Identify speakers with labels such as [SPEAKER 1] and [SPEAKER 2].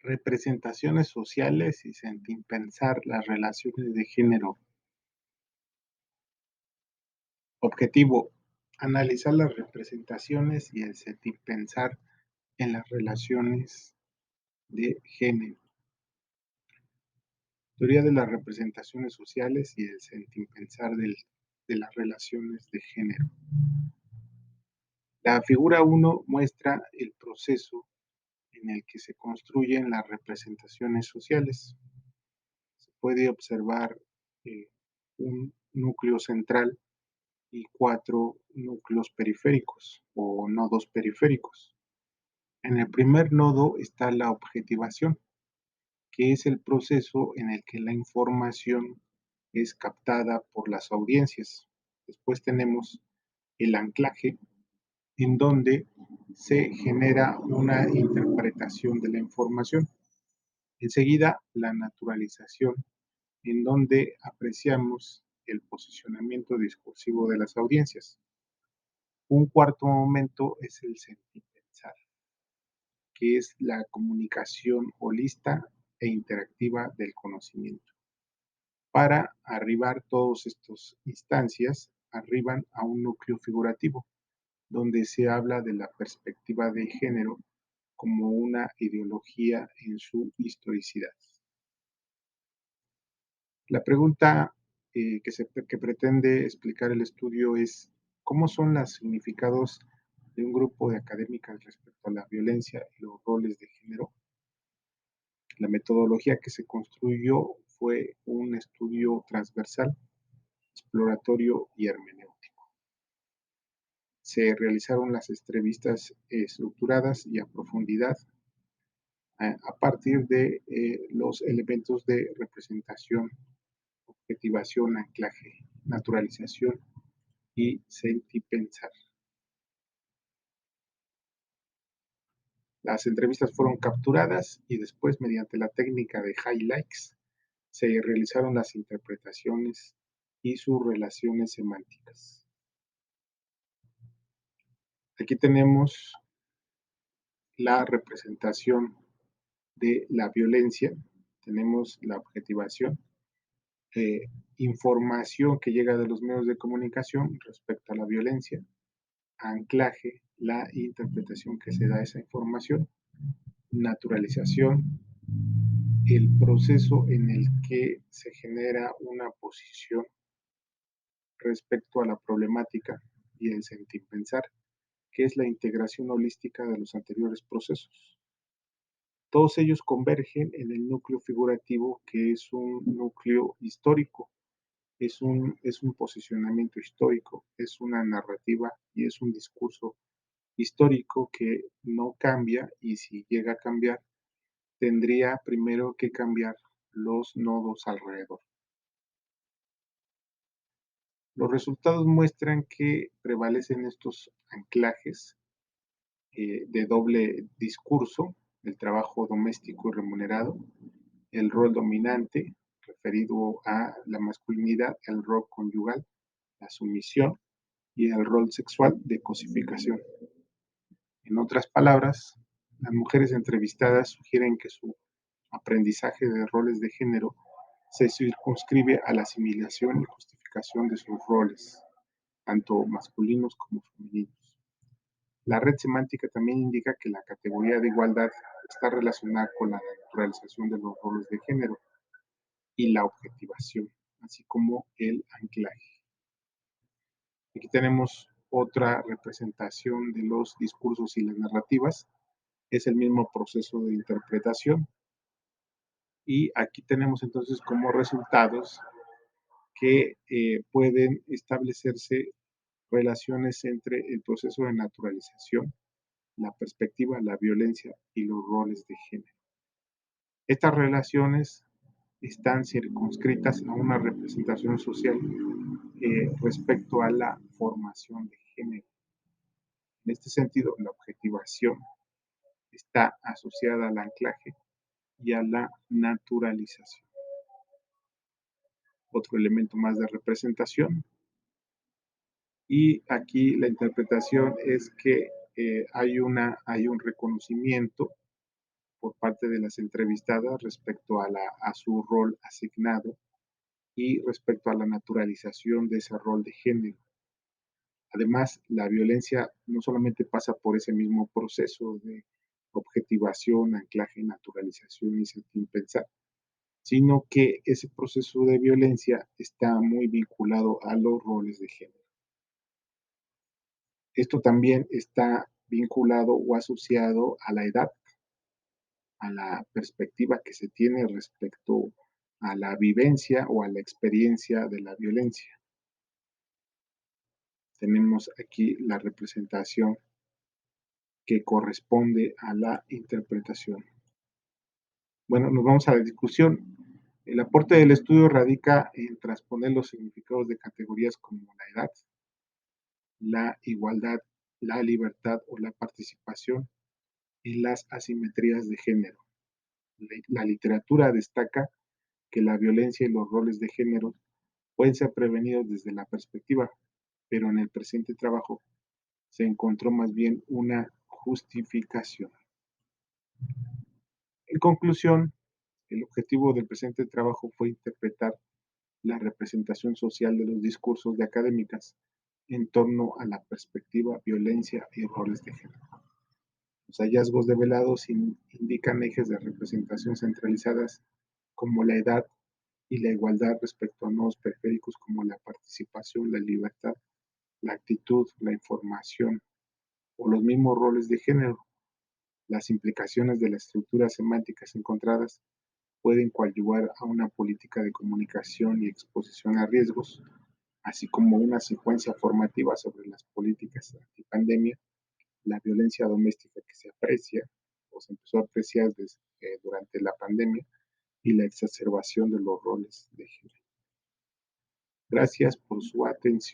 [SPEAKER 1] Representaciones sociales y sentipensar las relaciones de género. Objetivo: analizar las representaciones y el sentipensar en las relaciones de género. Teoría de las representaciones sociales y el sentipensar de las relaciones de género. La figura 1 muestra el proceso en el que se construyen las representaciones sociales. Se puede observar un núcleo central y 4 núcleos periféricos o nodos periféricos. En el primer nodo está la objetivación, que es el proceso en el que la información es captada por las audiencias. Después tenemos el anclaje, en donde se genera una interpretación de la información. Enseguida, la naturalización, en donde apreciamos el posicionamiento discursivo de las audiencias. Un cuarto momento es el sentipensar, que es la comunicación holista e interactiva del conocimiento. Para arribar todas estas instancias, arriban a un núcleo figurativo, donde se habla de la perspectiva de género como una ideología en su historicidad. La pregunta que pretende explicar el estudio es: ¿cómo son los significados de un grupo de académicas respecto a la violencia y los roles de género? La metodología que se construyó fue un estudio transversal, exploratorio y hermenéutico. Se realizaron las entrevistas estructuradas y a profundidad a partir de los elementos de representación, objetivación, anclaje, naturalización y sentipensar. Las entrevistas fueron capturadas y después, mediante la técnica de highlights, se realizaron las interpretaciones y sus relaciones semánticas. Aquí tenemos la representación de la violencia, tenemos la objetivación, información que llega de los medios de comunicación respecto a la violencia, anclaje, la interpretación que se da a esa información, naturalización, el proceso en el que se genera una posición respecto a la problemática, y el sentipensar, que es la integración holística de los anteriores procesos. Todos ellos convergen en el núcleo figurativo, que es un núcleo histórico, es un posicionamiento histórico, es una narrativa y es un discurso histórico que no cambia, y si llega a cambiar, tendría primero que cambiar los nodos alrededor. Los resultados muestran que prevalecen estos anclajes de doble discurso: el trabajo doméstico y remunerado, el rol dominante referido a la masculinidad, el rol conyugal, la sumisión, y el rol sexual de cosificación. En otras palabras, las mujeres entrevistadas sugieren que su aprendizaje de roles de género se circunscribe a la asimilación y justificación de sus roles, tanto masculinos como femeninos. La red semántica también indica que la categoría de igualdad está relacionada con la naturalización de los roles de género y la objetivación, así como el anclaje. Aquí tenemos otra representación de los discursos y las narrativas. Es el mismo proceso de interpretación. Y aquí tenemos entonces como resultados que pueden establecerse relaciones entre el proceso de naturalización, la perspectiva, la violencia y los roles de género. Estas relaciones están circunscritas a una representación social respecto a la formación de género. En este sentido, la objetivación está asociada al anclaje y a la naturalización. Otro elemento más de representación. Y aquí la interpretación es que hay un reconocimiento por parte de las entrevistadas respecto a su rol asignado y respecto a la naturalización de ese rol de género. Además, la violencia no solamente pasa por ese mismo proceso de objetivación, anclaje, naturalización y sin pensar, sino que ese proceso de violencia está muy vinculado a los roles de género. Esto también está vinculado o asociado a la edad, a la perspectiva que se tiene respecto a la vivencia o a la experiencia de la violencia. Tenemos aquí la representación que corresponde a la interpretación. Bueno, nos vamos a la discusión. El aporte del estudio radica en transponer los significados de categorías como la edad, la igualdad, la libertad o la participación en las asimetrías de género. La literatura destaca que la violencia y los roles de género pueden ser prevenidos desde la perspectiva, pero en el presente trabajo se encontró más bien una justificación. En conclusión, el objetivo del presente trabajo fue interpretar la representación social de los discursos de académicas en torno a la perspectiva, violencia y roles de género. Los hallazgos develados indican ejes de representación centralizadas como la edad y la igualdad respecto a nodos periféricos como la participación, la libertad, la actitud, la información o los mismos roles de género. Las implicaciones de las estructuras semánticas encontradas pueden coadyuvar a una política de comunicación y exposición a riesgos, así como una secuencia formativa sobre las políticas antipandemia, la violencia doméstica que se aprecia o se empezó a apreciar durante la pandemia y la exacerbación de los roles de género. Gracias por su atención.